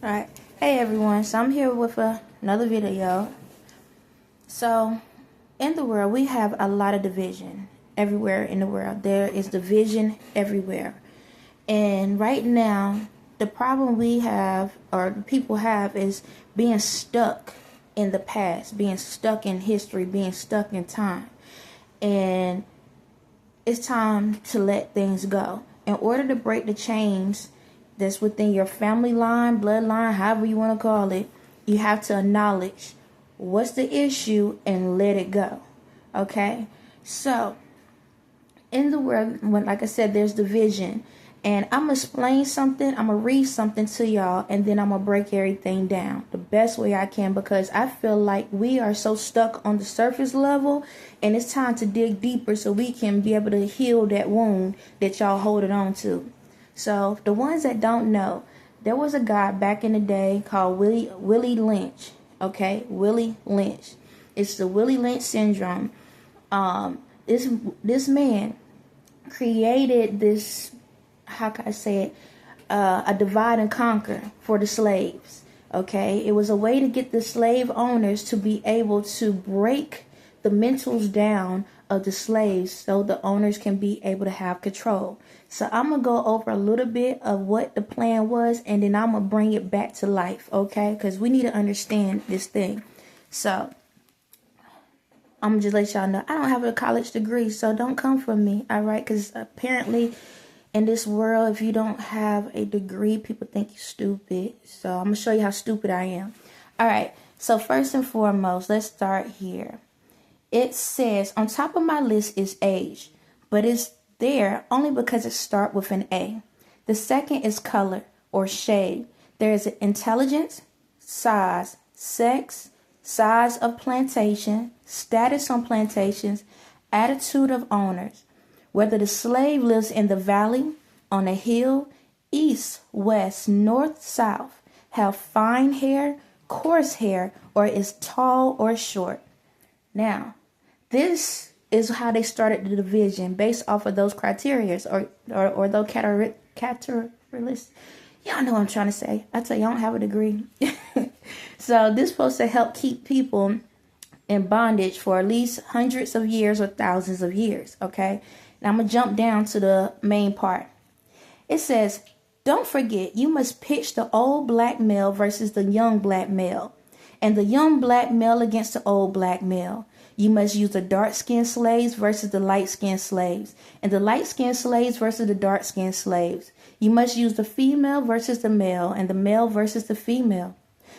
Alright, hey everyone, so I'm here with another video. So, in the world, we have a lot of division everywhere in the world. There is division everywhere. And right now, the problem we have, or people have, is being stuck in the past, being stuck in history, being stuck in time. And it's time to let things go. In order to break the chains that's within your family line, bloodline, however you want to call it, you have to acknowledge what's the issue and let it go. Okay? So, in the world, when, like I said, there's division. And I'm going to explain something, I'm going to read something to y'all, and then I'm going to break everything down the best way I can, because I feel like we are so stuck on the surface level, and it's time to dig deeper so we can be able to heal that wound that y'all holding on to. So, the ones that don't know, there was a guy back in the day called Willie Lynch. Okay, Willie Lynch. It's the Willie Lynch syndrome. This man created this, how can I say it, a divide and conquer for the slaves. Okay, it was a way to get the slave owners to be able to break the mentals down of the slaves so the owners can be able to have control. So I'm going to go over a little bit of what the plan was, and then I'm going to bring it back to life, okay? Because we need to understand this thing. So I'm going to just let y'all know, I don't have a college degree, so don't come for me, all right? Because apparently in this world, if you don't have a degree, people think you're stupid. So I'm going to show you how stupid I am. All right, so first and foremost, let's start here. It says, on top of my list is age, but it's there only because it starts with an A. The second is color or shade. There is intelligence, size, sex, size of plantation, status on plantations, attitude of owners, whether the slave lives in the valley, on a hill, east, west, north, south, have fine hair, coarse hair, or is tall or short. Now, this is how they started the division based off of those criteria or those categorists. Y'all know what I'm trying to say. I tell you, I don't have a degree. So this is supposed to help keep people in bondage for at least hundreds of years or thousands of years. Okay. Now I'm going to jump down to the main part. It says, don't forget, you must pitch the old black male versus the young black male, and the young black male against the old black male. You must use the dark-skinned slaves versus the light-skinned slaves, and the light-skinned slaves versus the dark-skinned slaves. You must use the female versus the male, and the male versus the female.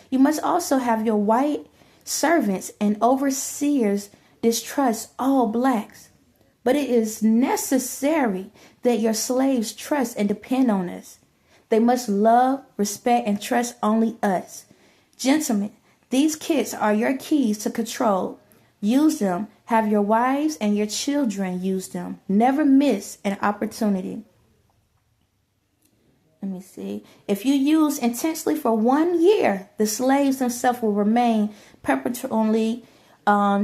You must also have your white servants and overseers distrust all blacks. But it is necessary that your slaves trust and depend on us. They must love, respect, and trust only us. Gentlemen, these kits are your keys to control. Use them. Have your wives and your children use them. Never miss an opportunity. Let me see. If you use intensely for 1 year, the slaves themselves will remain perpetually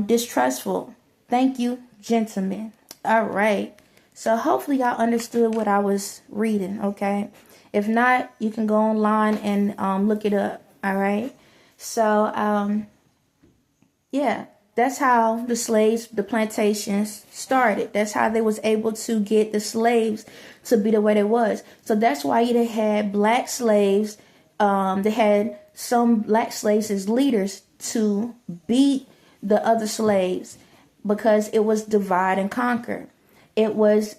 distrustful. Thank you, gentlemen. All right. So hopefully y'all understood what I was reading, okay? If not, you can go online and look it up, all right? So, yeah. That's how the slaves, the plantations started. That's how they was able to get the slaves to be the way they was. So that's why they had black slaves. They had some black slaves as leaders to beat the other slaves, because it was divide and conquer. It was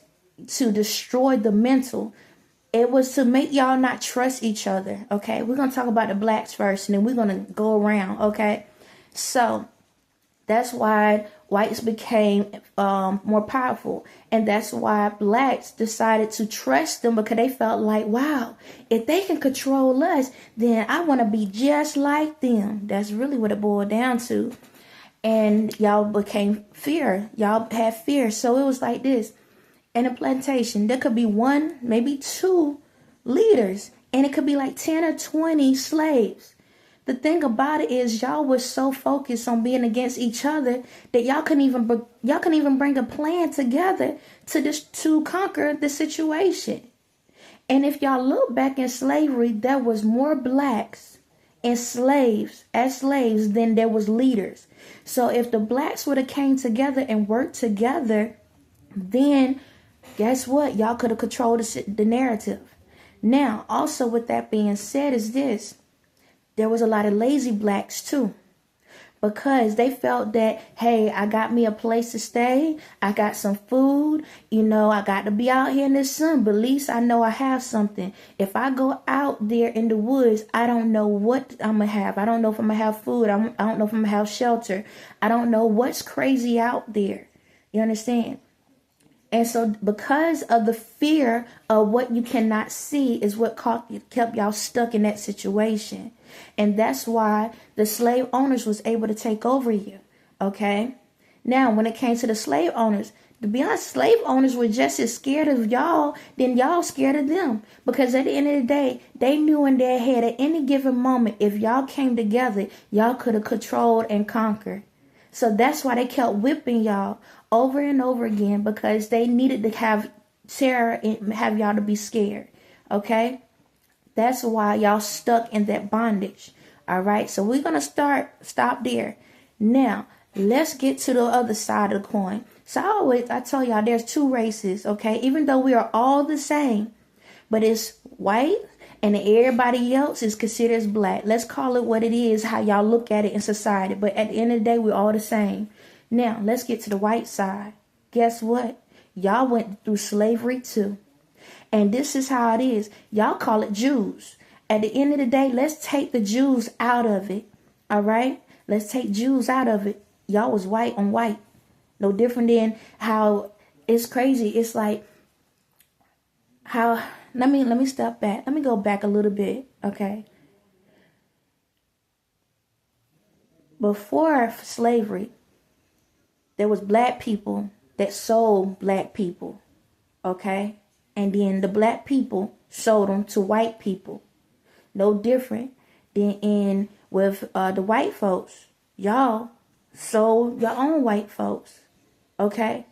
to destroy the mental. It was to make y'all not trust each other. Okay, we're going to talk about the blacks first, and then we're going to go around. Okay, so that's why whites became more powerful. And that's why blacks decided to trust them, because they felt like, wow, if they can control us, then I want to be just like them. That's really what it boiled down to. And y'all became fear. Y'all had fear. So it was like this. In a plantation, there could be one, maybe two leaders. And it could be like 10 or 20 slaves. The thing about it is, y'all was so focused on being against each other that y'all couldn't even bring a plan together to conquer the situation. And if y'all look back in slavery, there was more blacks and slaves as slaves than there was leaders. So if the blacks would have came together and worked together, then guess what? Y'all could have controlled the narrative. Now, also with that being said is this. There was a lot of lazy blacks too. Because they felt that, hey, I got me a place to stay. I got some food. I got to be out here in the sun. But at least I know I have something. If I go out there in the woods, I don't know what I'm going to have. I don't know if I'm going to have food. I don't know if I'm going to have shelter. I don't know what's crazy out there. You understand? And so because of the fear of what you cannot see is what kept y'all stuck in that situation. And that's why the slave owners was able to take over you. Okay. Now, when it came to the slave owners, to be honest, slave owners were just as scared of y'all than y'all scared of them. Because at the end of the day, they knew in their head at any given moment, if y'all came together, y'all could have controlled and conquered. So that's why they kept whipping y'all over and over again, because they needed to have terror and have y'all to be scared. Okay. That's why y'all stuck in that bondage. All right. So we're going to stop there. Now, let's get to the other side of the coin. So I tell y'all there's two races. Okay. Even though we are all the same, but it's white and everybody else is considered as black. Let's call it what it is, how y'all look at it in society. But at the end of the day, we're all the same. Now, let's get to the white side. Guess what? Y'all went through slavery too. And this is how it is. Y'all call it Jews. At the end of the day, let's take the Jews out of it. All right? Let's take Jews out of it. Y'all was white on white. No different than how it's crazy. It's like how, let me step back. Let me go back a little bit. Okay? Before slavery, there was black people that sold black people. Okay? And then the black people sold them to white people. No different than with the white folks. Y'all sold your own white folks. Okay?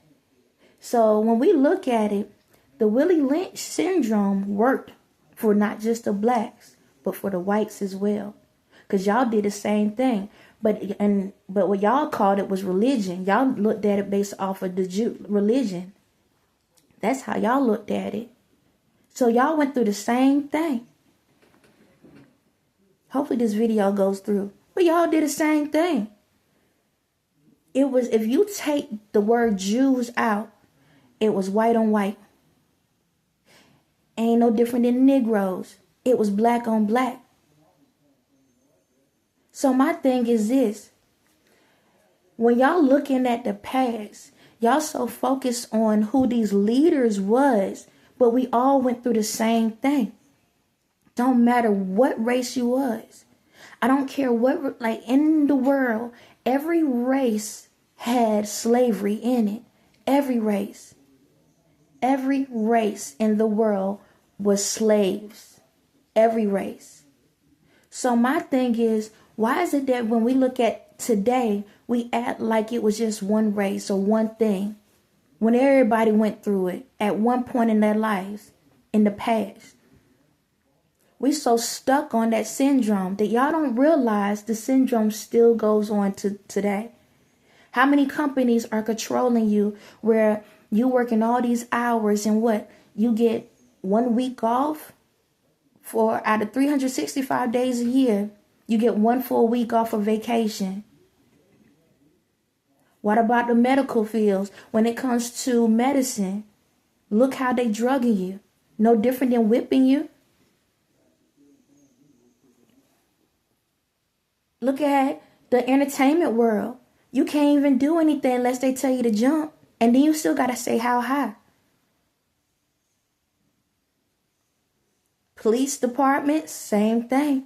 So when we look at it, the Willie Lynch syndrome worked for not just the blacks, but for the whites as well. Because y'all did the same thing. But what y'all called it was religion. Y'all looked at it based off of the religion. That's how y'all looked at it. So y'all went through the same thing. Hopefully this video goes through. But y'all did the same thing. It was, if you take the word Jews out, it was white on white. Ain't no different than Negroes. It was black on black. So my thing is this. When y'all looking at the past, y'all so focused on who these leaders was, but we all went through the same thing. Don't matter what race you was. I don't care what, like in the world, every race had slavery in it. Every race. Every race in the world was slaves. Every race. So my thing is, why is it that when we look at today, we act like it was just one race or one thing, when everybody went through it at one point in their lives in the past? We so stuck on that syndrome that y'all don't realize the syndrome still goes on to today. How many companies are controlling you where you working all these hours and what? You get 1 week off for out of 365 days a year. You get 1 full week off of vacation. What about the medical fields? When it comes to medicine, look how they drugging you. No different than whipping you. Look at the entertainment world. You can't even do anything unless they tell you to jump. And then you still got to say how high. Police department, same thing.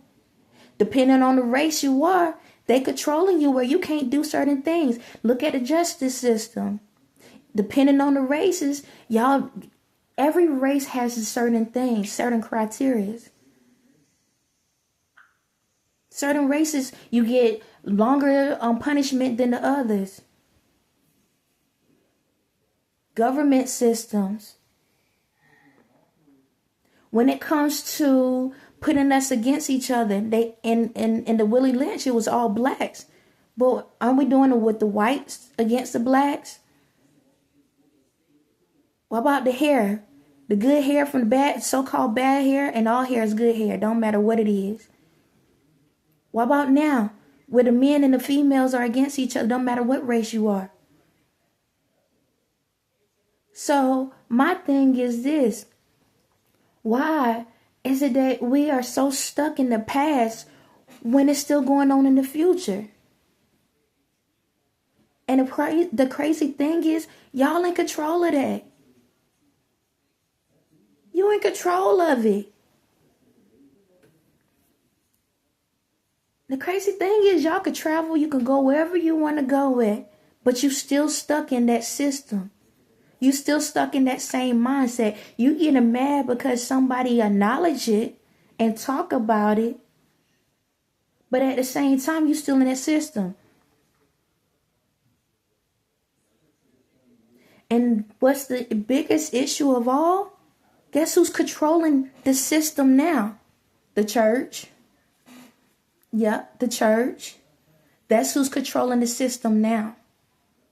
Depending on the race you are, they controlling you where you can't do certain things. Look at the justice system. Depending on the races, y'all, every race has certain things, certain criteria. Certain races, you get longer punishment than the others. Government systems. When it comes to putting us against each other, they in the Willie Lynch, it was all blacks. But aren't we doing it with the whites against the blacks? What about the hair? The good hair from the bad, so-called bad hair, and all hair is good hair. Don't matter what it is. What about now? Where the men and the females are against each other, don't matter what race you are. So my thing is this. Why is it that we are so stuck in the past when it's still going on in the future? And the crazy thing is, y'all in control of that. You in control of it. The crazy thing is, y'all can travel, you can go wherever you want to go at, but you still stuck in that system. You still stuck in that same mindset. You getting mad because somebody acknowledge it and talk about it, but at the same time, you still in that system. And what's the biggest issue of all? Guess who's controlling the system now? The church. Yep, the church. That's who's controlling the system now.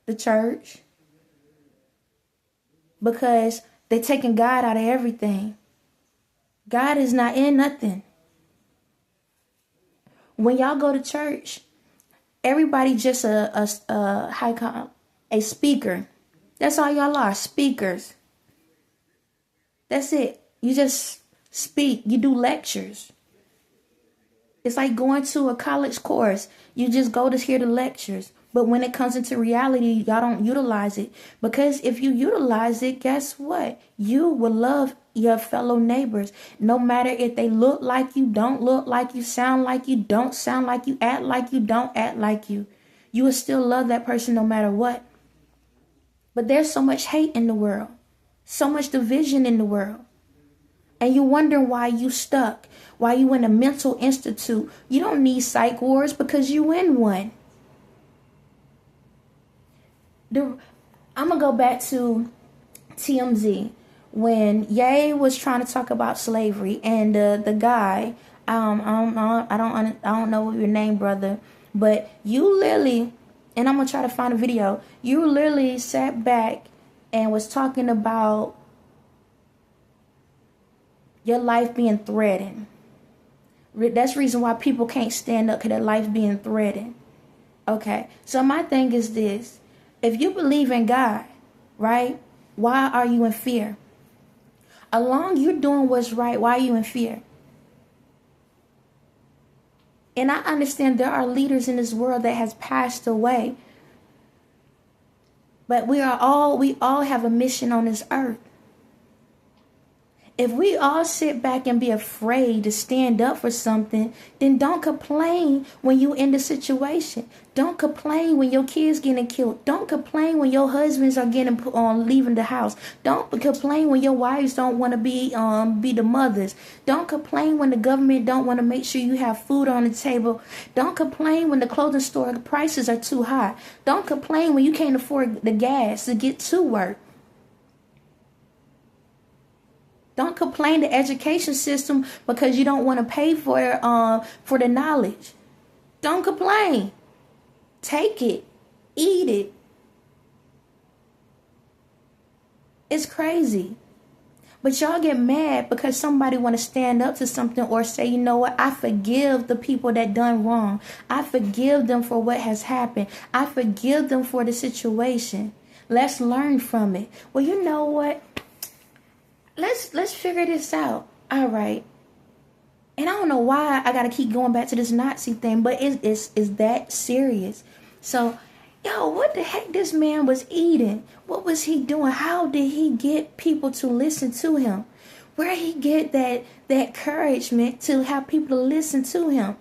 The church. Because they're taking God out of everything. God is not in nothing. When y'all go to church, everybody just a speaker. That's all y'all are, speakers. That's it. You just speak. You do lectures. It's like going to a college course. You just go to hear the lectures. But when it comes into reality, y'all don't utilize it. Because if you utilize it, guess what? You will love your fellow neighbors. No matter if they look like you, don't look like you, sound like you, don't sound like you, act like you, don't act like you. You will still love that person no matter what. But there's so much hate in the world. So much division in the world. And you wonder why you stuck. Why you in a mental institute. You don't need psych wards because you in one. I'm going to go back to TMZ. When Ye was trying to talk about slavery. And the guy, I don't know your name, brother. But you literally, and I'm going to try to find a video. You literally sat back and was talking about your life being threatened. That's the reason why people can't stand up, because their life being threatened. Okay, so my thing is this. If you believe in God, right, why are you in fear? Along you're doing what's right, why are you in fear? And I understand there are leaders in this world that has passed away. But we all have a mission on this earth. If we all sit back and be afraid to stand up for something, then don't complain when you in the situation. Don't complain when your kids getting killed. Don't complain when your husbands are getting leaving the house. Don't complain when your wives don't want to be the mothers. Don't complain when the government don't want to make sure you have food on the table. Don't complain when the clothing store prices are too high. Don't complain when you can't afford the gas to get to work. Don't complain the education system because you don't want to pay for the knowledge. Don't complain. Take it. Eat it. It's crazy. But y'all get mad because somebody want to stand up to something or say, you know what, I forgive the people that done wrong. I forgive them for what has happened. I forgive them for the situation. Let's learn from it. Well, you know what? Let's figure this out. All right. And I don't know why I got to keep going back to this Nazi thing, but it's that serious. So, what the heck this man was eating? What was he doing? How did he get people to listen to him? Where he get that encouragement to have people to listen to him?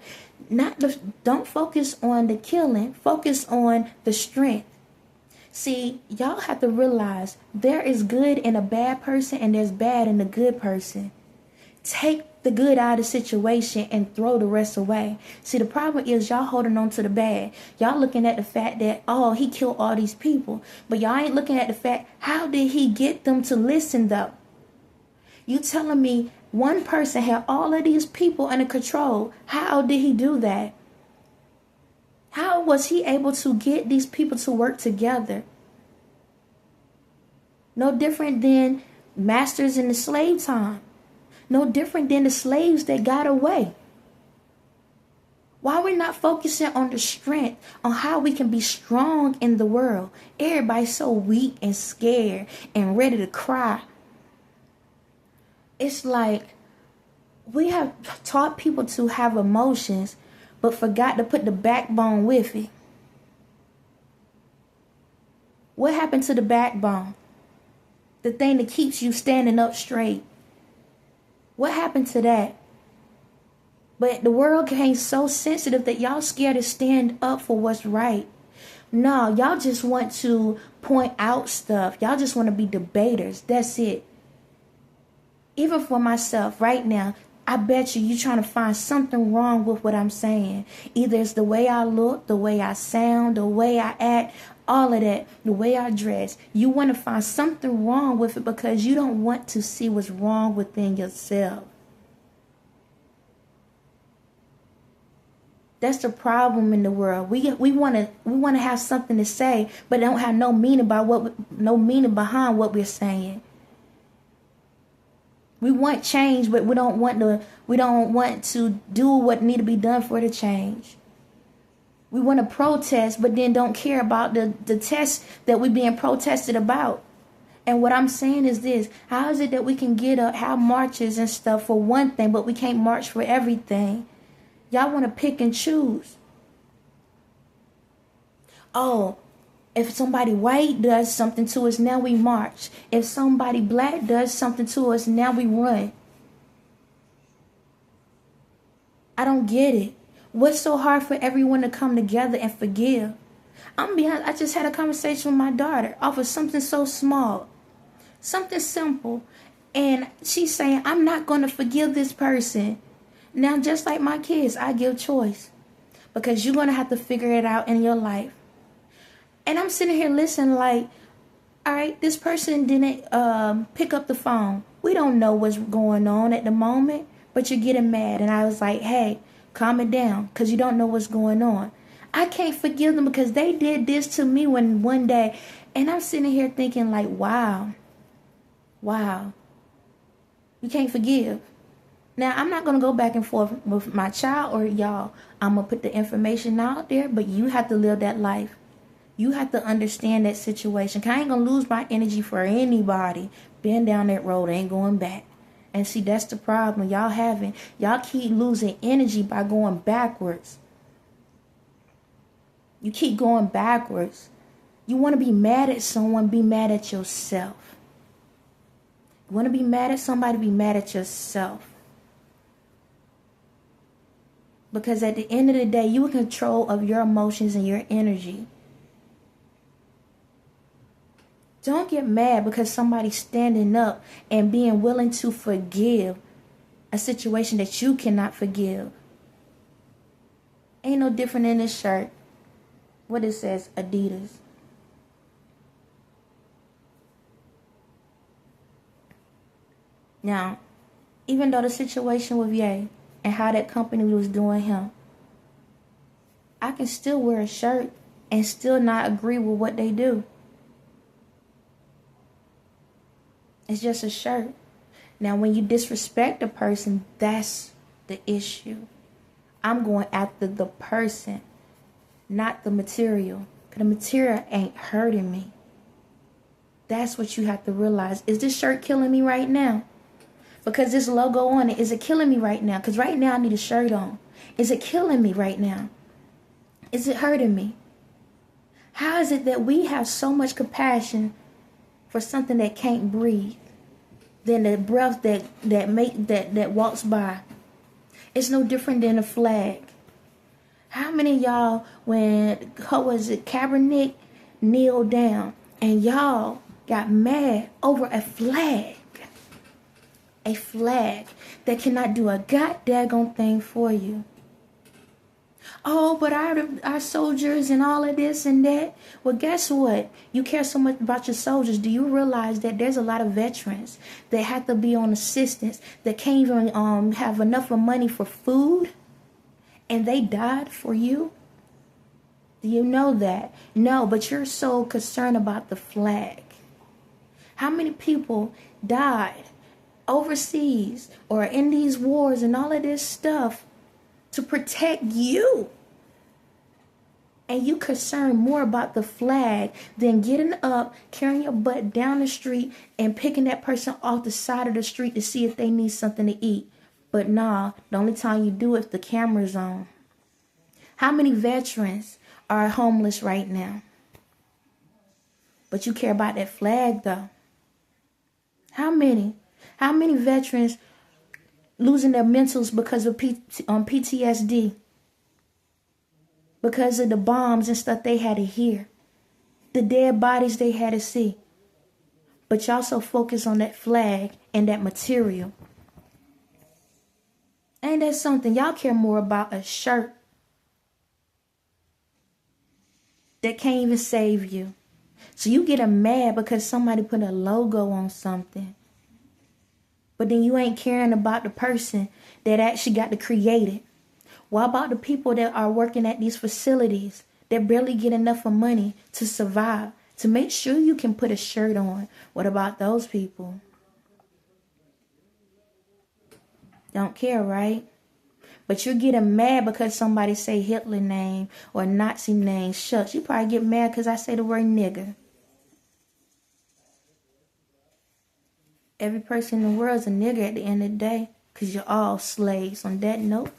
Don't focus on the killing. Focus on the strength. See, y'all have to realize there is good in a bad person and there's bad in a good person. Take the good out of the situation and throw the rest away. See, the problem is y'all holding on to the bad. Y'all looking at the fact that, he killed all these people. But y'all ain't looking at the fact, how did he get them to listen though? You telling me One person had all of these people under control. How did he do that? How was he able to get these people to work together? No different than masters in the slave time. No different than the slaves that got away. Why we're not focusing on the strength, on how we can be strong in the world? Everybody's so weak and scared and ready to cry. It's like we have taught people to have emotions, but forgot to put the backbone with it. What happened to the backbone? The thing that keeps you standing up straight. What happened to that? But the world became so sensitive that y'all scared to stand up for what's right. No, y'all just want to point out stuff. Y'all just want to be debaters. That's it. Even for myself right now, I bet you're trying to find something wrong with what I'm saying. Either it's the way I look, the way I sound, the way I act, all of that, the way I dress. You want to find something wrong with it because you don't want to see what's wrong within yourself. That's the problem in the world. We want to have something to say, but don't have no meaning behind what we're saying. We want change, but we don't want to do what need to be done for the change. We want to protest, but then don't care about the test that we're being protested about. And what I'm saying is this: how is it that we can have marches and stuff for one thing, but we can't march for everything? Y'all want to pick and choose. Oh, if somebody white does something to us, now we march. If somebody black does something to us, now we run. I don't get it. What's so hard for everyone to come together and forgive? I'm being honest, I just had a conversation with my daughter off of something so small, something simple. And she's saying, I'm not going to forgive this person. Now, just like my kids, I give choice, because you're going to have to figure it out in your life. And I'm sitting here listening like, all right, this person didn't pick up the phone. We don't know what's going on at the moment, but you're getting mad. And I was like, hey, calm it down, because you don't know what's going on. I can't forgive them because they did this to me one day. And I'm sitting here thinking like, wow, you can't forgive. Now, I'm not going to go back and forth with my child or y'all. I'm going to put the information out there, but you have to live that life. You have to understand that situation. I ain't going to lose my energy for anybody. Been down that road, ain't going back. And see, that's the problem y'all having. Y'all keep losing energy by going backwards. You keep going backwards. You want to be mad at someone, be mad at yourself. You want to be mad at somebody, be mad at yourself. Because at the end of the day, you in control of your emotions and your energy. Don't get mad because somebody's standing up and being willing to forgive a situation that you cannot forgive. Ain't no different in this shirt. What it says, Adidas. Now, even though the situation with Ye and how that company was doing him, I can still wear a shirt and still not agree with what they do. It's just a shirt. Now, when you disrespect a person, that's the issue. I'm going after the person, not the material. Because the material ain't hurting me. That's what you have to realize. Is this shirt killing me right now? Because this logo on it, is it killing me right now? Because right now I need a shirt on. Is it killing me right now? Is it hurting me? How is it that we have so much compassion for something that can't breathe than the breath that walks by? It's no different than a flag. How many of y'all, when Kaepernick kneeled down and y'all got mad over a flag? A flag that cannot do a goddamn thing for you. Oh, but our soldiers and all of this and that. Well, guess what? You care so much about your soldiers. Do you realize that there's a lot of veterans that have to be on assistance, that can't even have enough of money for food, and they died for you? Do you know that? No, but you're so concerned about the flag. How many people died overseas or in these wars and all of this stuff to protect you? And you concern more about the flag than getting up, carrying your butt down the street, and picking that person off the side of the street to see if they need something to eat. But nah, the only time you do it if the camera's on. How many veterans are homeless right now? But you care about that flag though. How many? How many veterans losing their mentals because of PTSD? Because of the bombs and stuff they had to hear. The dead bodies they had to see. But y'all so focused on that flag and that material. Ain't that something? Y'all care more about a shirt that can't even save you. So you get mad because somebody put a logo on something. But then you ain't caring about the person that actually got to create it. What about the people that are working at these facilities that barely get enough of money to survive, to make sure you can put a shirt on? What about those people? Don't care, right? But you're getting mad because somebody say Hitler name or Nazi name. Shucks, you probably get mad because I say the word nigger. Every person in the world is a nigger at the end of the day because you're all slaves. On that note,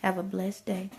have a blessed day.